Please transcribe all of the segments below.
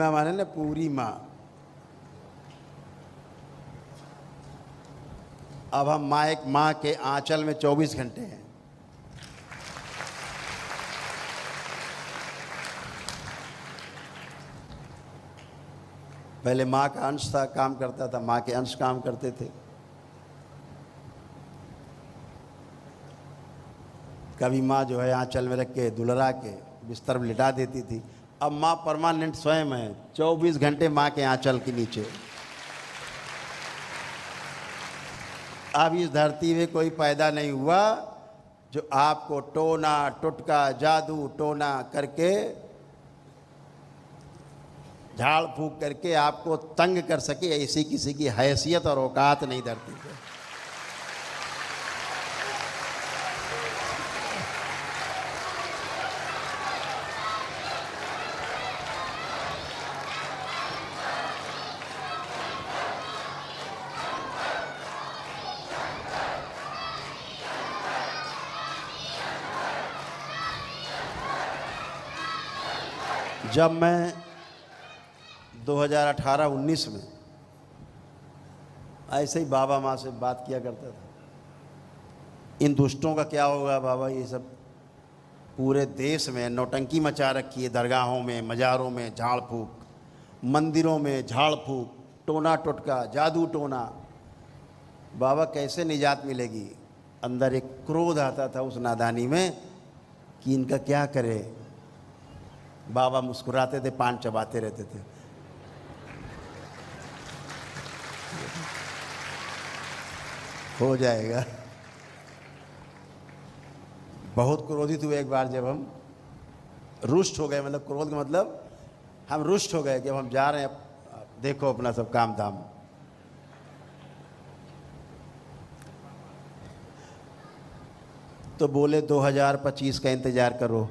माँ माने ना पूरी माँ। अब हम माँ के आंचल में 24 घंटे हैं। पहले माँ का अंश था, काम करता था, माँ के अंश काम करते थे। कभी माँ जो है आंचल में रख के दुलरा के बिस्तर में लिटा देती थी। अब माँ परमानेंट स्वयं है, 24 घंटे माँ के आंचल के नीचे। अब इस धरती में कोई पैदा नहीं हुआ जो आपको टोना टुटका जादू टोना करके झाड़ फूक करके आपको तंग कर सके। ऐसी किसी की हैसियत और औकात नहीं धरती पे। जब मैं 2018-19 में ऐसे ही बाबा माँ से बात किया करता था, इन दुष्टों का क्या होगा बाबा, ये सब पूरे देश में नौटंकी मचा रखी है। दरगाहों में, मज़ारों में झाड़ फूक, मंदिरों में झाड़ फूक, टोना टुटका, जादू टोना। बाबा कैसे निजात मिलेगी? अंदर एक क्रोध आता था उस नादानी में कि इनका क्या करे। बाबा मुस्कुराते थे, पान चबाते रहते थे। हो जाएगा। बहुत क्रोधित हुए एक बार, जब हम रुष्ट हो गए, मतलब क्रोध का मतलब हम रुष्ट हो गए कि अब हम जा रहे हैं, देखो अपना सब काम धाम। तो बोले 2025 का इंतजार करो।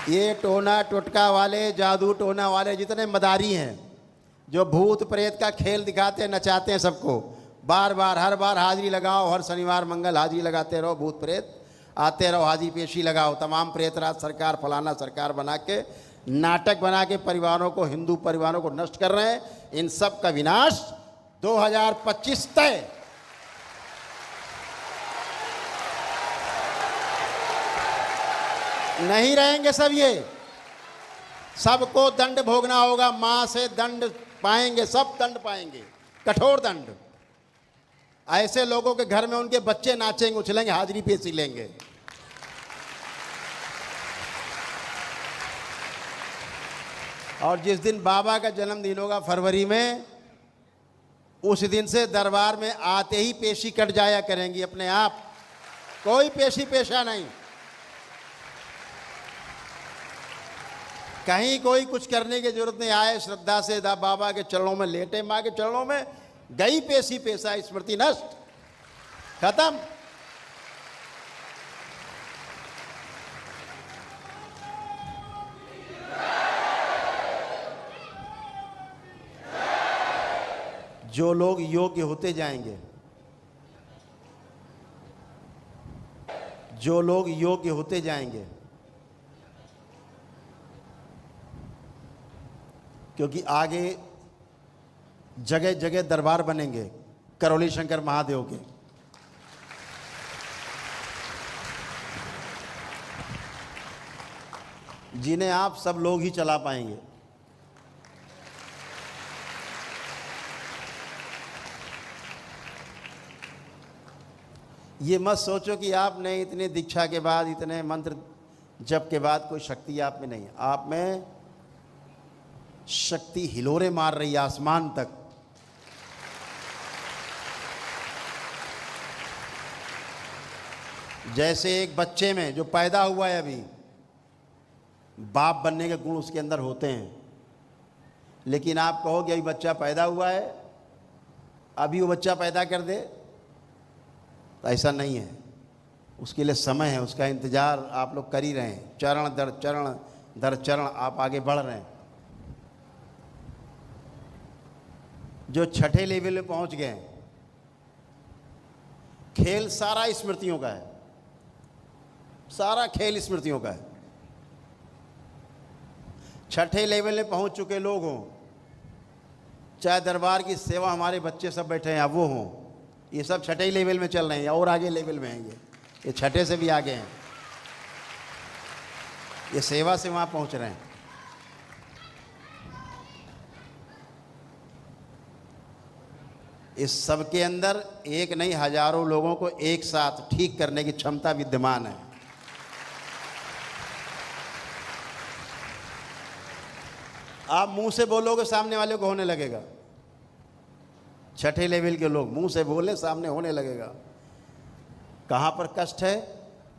ये टोना टुटका वाले, जादू टोना वाले जितने मदारी हैं, जो भूत प्रेत का खेल दिखाते हैं, नचाते हैं सबको, बार बार हर बार हाजिरी लगाओ, हर शनिवार मंगल हाजिरी लगाते रहो, भूत प्रेत आते रहो, हाजिरी पेशी लगाओ। तमाम प्रेतराज सरकार, फलाना सरकार बना के, नाटक बना के परिवारों को, हिंदू परिवारों को नष्ट कर रहे हैं। इन सब का विनाश 2025 तय। नहीं रहेंगे सब, ये सबको दंड भोगना होगा। मां से दंड पाएंगे, सब दंड पाएंगे, कठोर दंड। ऐसे लोगों के घर में उनके बच्चे नाचेंगे, उछलेंगे, हाजिरी पेशी लेंगे। और जिस दिन बाबा का जन्मदिन होगा फरवरी में, उस दिन से दरबार में आते ही पेशी कट जाया करेंगी अपने आप। कोई पेशी पेशा नहीं, कहीं कोई कुछ करने की जरूरत नहीं। आए श्रद्धा से बाबा के चरणों में लेटे, माँ के चरणों में, गई पेशी पेशा, स्मृति नष्ट, खत्म। जो लोग योग्य होते जाएंगे, जो लोग योग्य होते जाएंगे, क्योंकि आगे जगह जगह दरबार बनेंगे करौली शंकर महादेव के। जिन्हें आप सब लोग ही चला पाएंगे। ये मत सोचो कि आपने इतने दीक्षा के बाद, इतने मंत्र जप के बाद कोई शक्ति आप में नहीं है। आप में शक्ति हिलोरे मार रही है आसमान तक। जैसे एक बच्चे में जो पैदा हुआ है, अभी बाप बनने के गुण उसके अंदर होते हैं, लेकिन आप कहोगे अभी बच्चा पैदा हुआ है, अभी वो बच्चा पैदा कर दे, तो ऐसा नहीं है। उसके लिए समय है, उसका इंतजार आप लोग कर ही रहे हैं। चरण दर चरण आप आगे बढ़ रहे हैं। जो छठे लेवल में पहुंच गए, खेल सारा स्मृतियों का है। सारा खेल स्मृतियों का है। छठे लेवल में पहुंच चुके लोग हों, चाहे दरबार की सेवा हमारे बच्चे सब बैठे हैं, अब वो हों, ये सब छठे लेवल में चल रहे हैं और आगे लेवल में आएंगे, ये छठे से भी आगे हैं, ये सेवा से वहाँ पहुँच रहे हैं। इस सब के अंदर एक नहीं हजारों लोगों को एक साथ ठीक करने की क्षमता विद्यमान है। आप मुंह से बोलोगे सामने वाले को होने लगेगा। छठे लेवल के लोग मुंह से बोले सामने होने लगेगा। कहाँ पर कष्ट है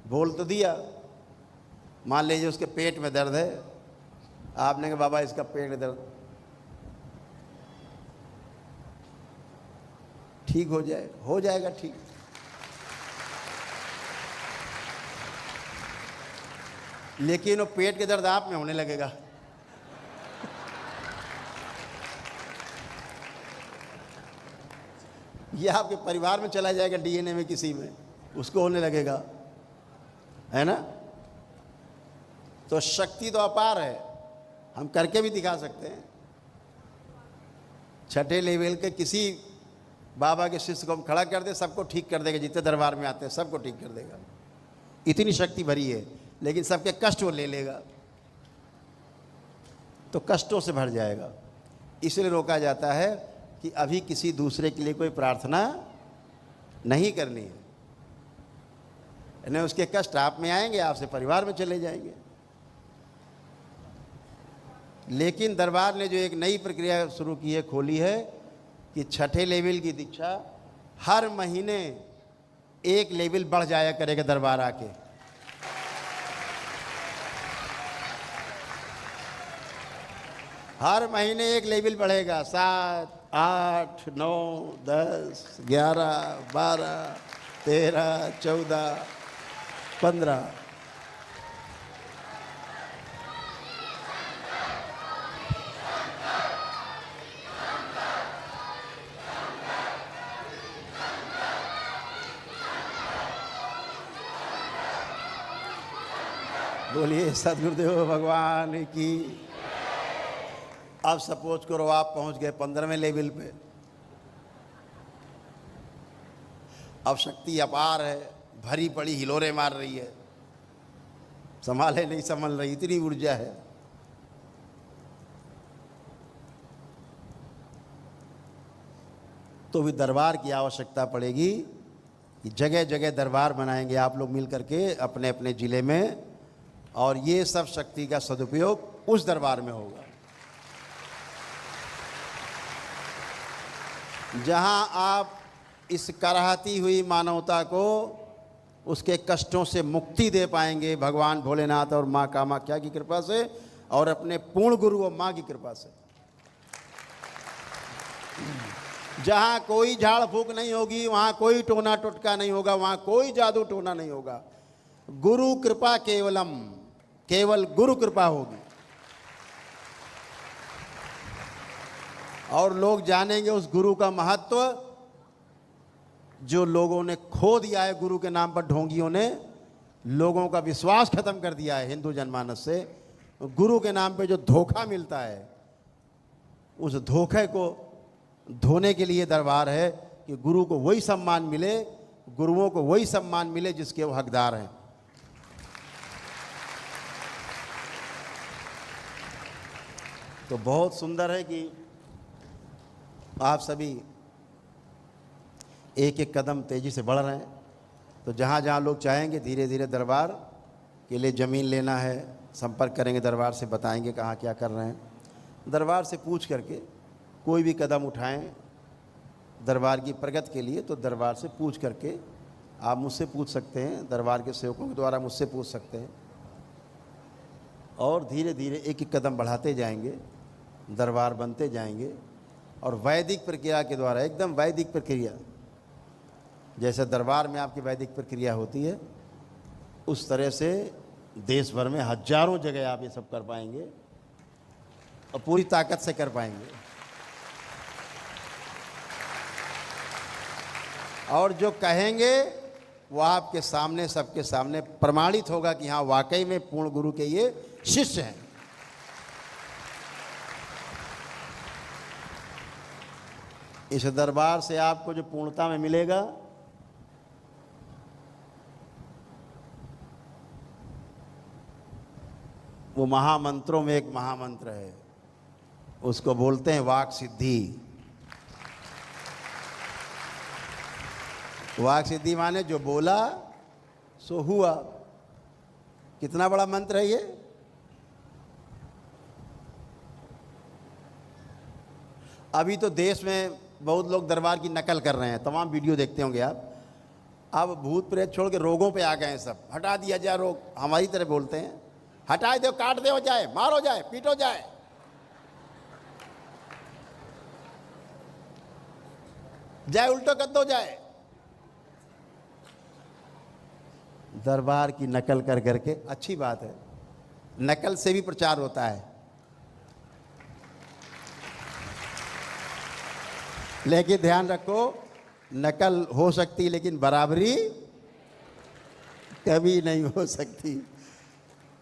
बोल तो दिया। मान लीजिए उसके पेट में दर्द है, आपने कहा बाबा इसका पेट में दर्द ठीक हो जाएगा ठीक। लेकिन वो पेट के दर्द आप में होने लगेगा। ये आपके परिवार में चला जाएगा, डीएनए में किसी में, उसको होने लगेगा, है ना। तो शक्ति तो अपार है, हम करके भी दिखा सकते हैं। छठे लेवल के किसी बाबा के शिष्य को हम खड़ा कर दे, सबको ठीक कर देगा। जितने दरबार में आते हैं सबको ठीक कर देगा, इतनी शक्ति भरी है। लेकिन सबके कष्ट वो ले लेगा तो कष्टों से भर जाएगा। इसलिए रोका जाता है कि अभी किसी दूसरे के लिए कोई प्रार्थना नहीं करनी है, नहीं उसके कष्ट आप में आएंगे, आपसे परिवार में चले जाएंगे। लेकिन दरबार ने जो एक नई प्रक्रिया शुरू की है, खोली है, कि छठे लेवल की दीक्षा हर महीने एक लेवल बढ़ जाया करेगा दरबार आके। हर महीने एक लेवल बढ़ेगा, 7, 8, 9, 10, 11, 12, 13, 14, 15। बोलिए सदगुरुदेव भगवान की। अब सपोज करो आप पहुंच गए 15वें लेवल पे। अब शक्ति अपार है, भरी पड़ी हिलोरे मार रही है, संभाले नहीं संभल रही, इतनी ऊर्जा है। तो भी दरबार की आवश्यकता पड़ेगी कि जगह जगह दरबार बनाएंगे आप लोग मिल करके अपने अपने ज़िले में, और ये सब शक्ति का सदुपयोग उस दरबार में होगा जहां आप इस कराहती हुई मानवता को उसके कष्टों से मुक्ति दे पाएंगे भगवान भोलेनाथ और माँ कामाख्या की कृपा से, और अपने पूर्ण गुरु और माँ की कृपा से। जहां कोई झाड़ फूक नहीं होगी, वहां कोई टोना टोटका नहीं होगा, वहां कोई जादू टोना नहीं होगा। गुरु कृपा केवलम, केवल गुरु कृपा होगी। और लोग जानेंगे उस गुरु का महत्व जो लोगों ने खो दिया है। गुरु के नाम पर ढोंगियों ने लोगों का विश्वास खत्म कर दिया है हिंदू जनमानस से। गुरु के नाम पे जो धोखा मिलता है, उस धोखे को धोने के लिए दरबार है कि गुरु को वही सम्मान मिले, गुरुओं को वही सम्मान मिले जिसके वो हकदार हैं। तो बहुत सुंदर है कि आप सभी एक एक कदम तेज़ी से बढ़ रहे हैं। तो जहाँ जहाँ लोग चाहेंगे धीरे धीरे दरबार के लिए ज़मीन लेना है, संपर्क करेंगे दरबार से, बताएंगे कहाँ क्या कर रहे हैं। दरबार से पूछ करके कोई भी कदम उठाएं दरबार की प्रगति के लिए, तो दरबार से पूछ करके आप मुझसे पूछ सकते हैं, दरबार के सेवकों के द्वारा मुझसे पूछ सकते हैं। और धीरे धीरे एक एक कदम बढ़ाते जाएंगे, दरबार बनते जाएंगे। और वैदिक प्रक्रिया के द्वारा, एकदम वैदिक प्रक्रिया, जैसे दरबार में आपकी वैदिक प्रक्रिया होती है, उस तरह से देश भर में हजारों जगह आप ये सब कर पाएंगे और पूरी ताकत से कर पाएंगे। और जो कहेंगे वो आपके सामने, सबके सामने प्रमाणित होगा कि हाँ वाकई में पूर्ण गुरु के ये शिष्य हैं। इस दरबार से आपको जो पूर्णता में मिलेगा, वो महामंत्रों में एक महामंत्र है, उसको बोलते हैं वाक सिद्धि। वाक सिद्धि माने जो बोला सो हुआ। कितना बड़ा मंत्र है ये। अभी तो देश में बहुत लोग दरबार की नकल कर रहे हैं, तमाम वीडियो देखते होंगे आप। अब भूत प्रेत छोड़ के रोगों पे आ गए हैं सब। हटा दिया जाए रोग, हमारी तरह बोलते हैं, हटा दो, काट दो जाए, मारो जाए, पीटो जाए। जाए उल्टो कर दो जाए। दरबार की नकल कर करके, अच्छी बात है, नकल से भी प्रचार होता है, लेकिन ध्यान रखो नकल हो सकती है लेकिन बराबरी कभी नहीं हो सकती।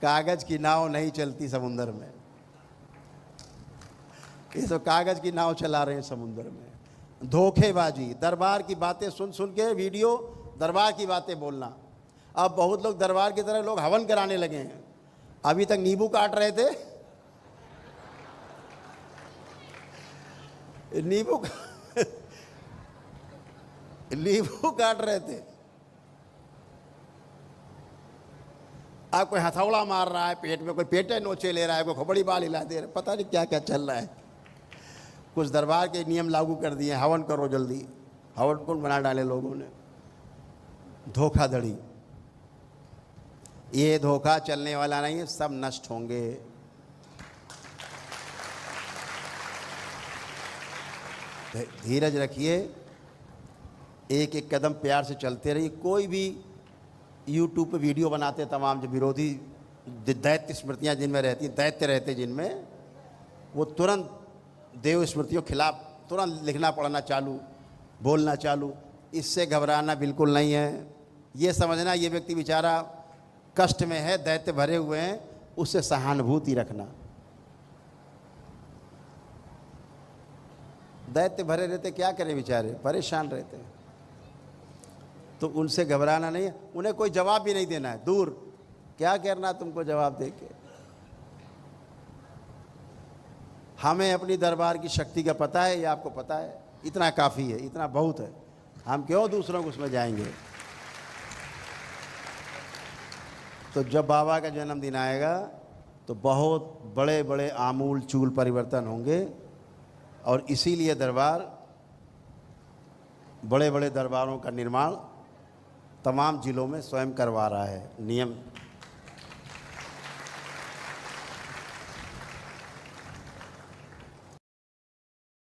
कागज की नाव नहीं चलती समुद्र में। ये तो कागज की नाव चला रहे हैं समुद्र में। धोखेबाजी, दरबार की बातें सुन सुन के वीडियो, दरबार की बातें बोलना। अब बहुत लोग दरबार की तरह लोग हवन कराने लगे हैं। अभी तक नींबू काट रहे थे, नींबू काट रहे थे, अब कोई हथौड़ा मार रहा है पेट में, कोई पेटे नोचे ले रहा है, कोई खोपड़ी बाल हिला दे रहा है, पता नहीं क्या क्या चल रहा है। कुछ दरबार के नियम लागू कर दिए, हवन करो जल्दी, हवन कुंड बना डाले लोगों ने। धोखाधड़ी, ये धोखा चलने वाला नहीं है, सब नष्ट होंगे। धीरज रखिए, एक एक कदम प्यार से चलते रहिए। कोई भी यूट्यूब पे वीडियो बनाते तमाम जो विरोधी दैत्य स्मृतियाँ जिनमें रहती, दैत्य रहते जिनमें, वो तुरंत देव स्मृतियों के खिलाफ तुरंत लिखना पढ़ना चालू, बोलना चालू। इससे घबराना बिल्कुल नहीं है। ये समझना ये व्यक्ति बेचारा कष्ट में है, दैत्य भरे हुए हैं, उससे सहानुभूति रखना। दैत्य भरे रहते क्या करें बेचारे, परेशान रहते हैं, तो उनसे घबराना नहीं है। उन्हें कोई जवाब भी नहीं देना है, दूर, क्या करना तुमको जवाब दे के। हमें अपनी दरबार की शक्ति का पता है, ये आपको पता है, इतना काफ़ी है, इतना बहुत है। हम क्यों दूसरों को उसमें जाएंगे। तो जब बाबा का जन्मदिन आएगा तो बहुत बड़े बड़े आमूल चूल परिवर्तन होंगे, और इसीलिए दरबार, बड़े बड़े दरबारों का निर्माण तमाम ज़िलों में स्वयं करवा रहा है। नियम